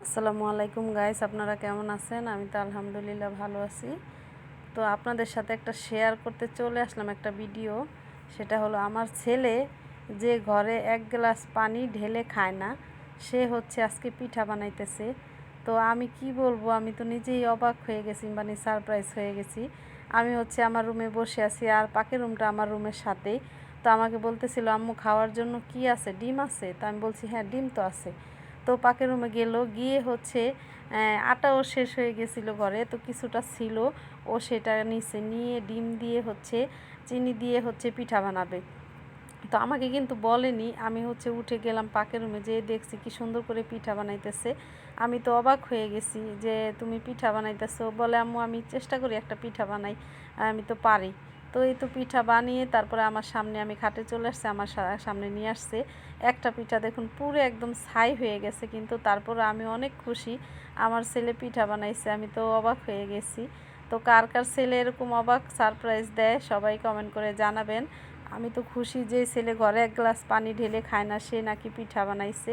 আসসালামু আলাইকুম গাইস, আপনারা কেমন আছেন? আমি তো আলহামদুলিল্লাহ ভালো আছি। তো আপনাদের সাথে একটা শেয়ার করতে চলে আসলাম একটা ভিডিও। সেটা হলো আমার ছেলে যে ঘরে এক গ্লাস পানি ঢেলে খায় না, সে হচ্ছে আজকে পিঠা বানাইতেছে। তো আমি কি বলবো, আমি তো নিজেই অবাক হয়ে গেছি, মানে সারপ্রাইজ হয়ে গেছি। আমি হচ্ছে আমার রুমে বসে আছি, আর পাকের রুমটা আমার রুমের সাথেই। তো আমাকে বলতেছিল, আম্মু খাওয়ার জন্য কি আছে, ডিম আছে? তো আমি বলছি হ্যাঁ, ডিম তো আছে। তো পাকের রুমে গেল, গিয়ে হচ্ছে আটাও শেষ হয়ে গেছিলো ঘরে, তো কিছুটা ছিল, ও সেটা নিচে নিয়ে ডিম দিয়ে হচ্ছে চিনি দিয়ে হচ্ছে পিঠা বানাবে। তো আমাকে কিন্তু বলেনি, আমি হচ্ছে উঠে গেলাম পাকের রুমে, যেয়ে দেখছি কি সুন্দর করে পিঠা বানাইতেছে। আমি তো অবাক হয়ে গেছি যে তুমি পিঠা বানাইতেছো। বলে আম্মু আমি চেষ্টা করি একটা পিঠা বানাই, আমি তো পারি। তো এই তো পিঠা বানিয়ে তারপরে আমার সামনে, আমি খাটে চলে আসছে, আমার সামনে নিয়ে আসছে একটা পিঠা। দেখুন পুরো একদম ছাই হয়ে গেছে, কিন্তু তারপরে আমি অনেক খুশি আমার ছেলে পিঠা বানাইছে। আমি তো অবাক হয়ে গেছি। তো কার কার ছেলে এরকম অবাক সারপ্রাইজ দেয়, সবাই কমেন্ট করে জানাবেন। আমি তো খুশি যে ছেলে ঘরে এক গ্লাস পানি ঢেলে খায় না, সে নাকি পিঠা বানাইছে।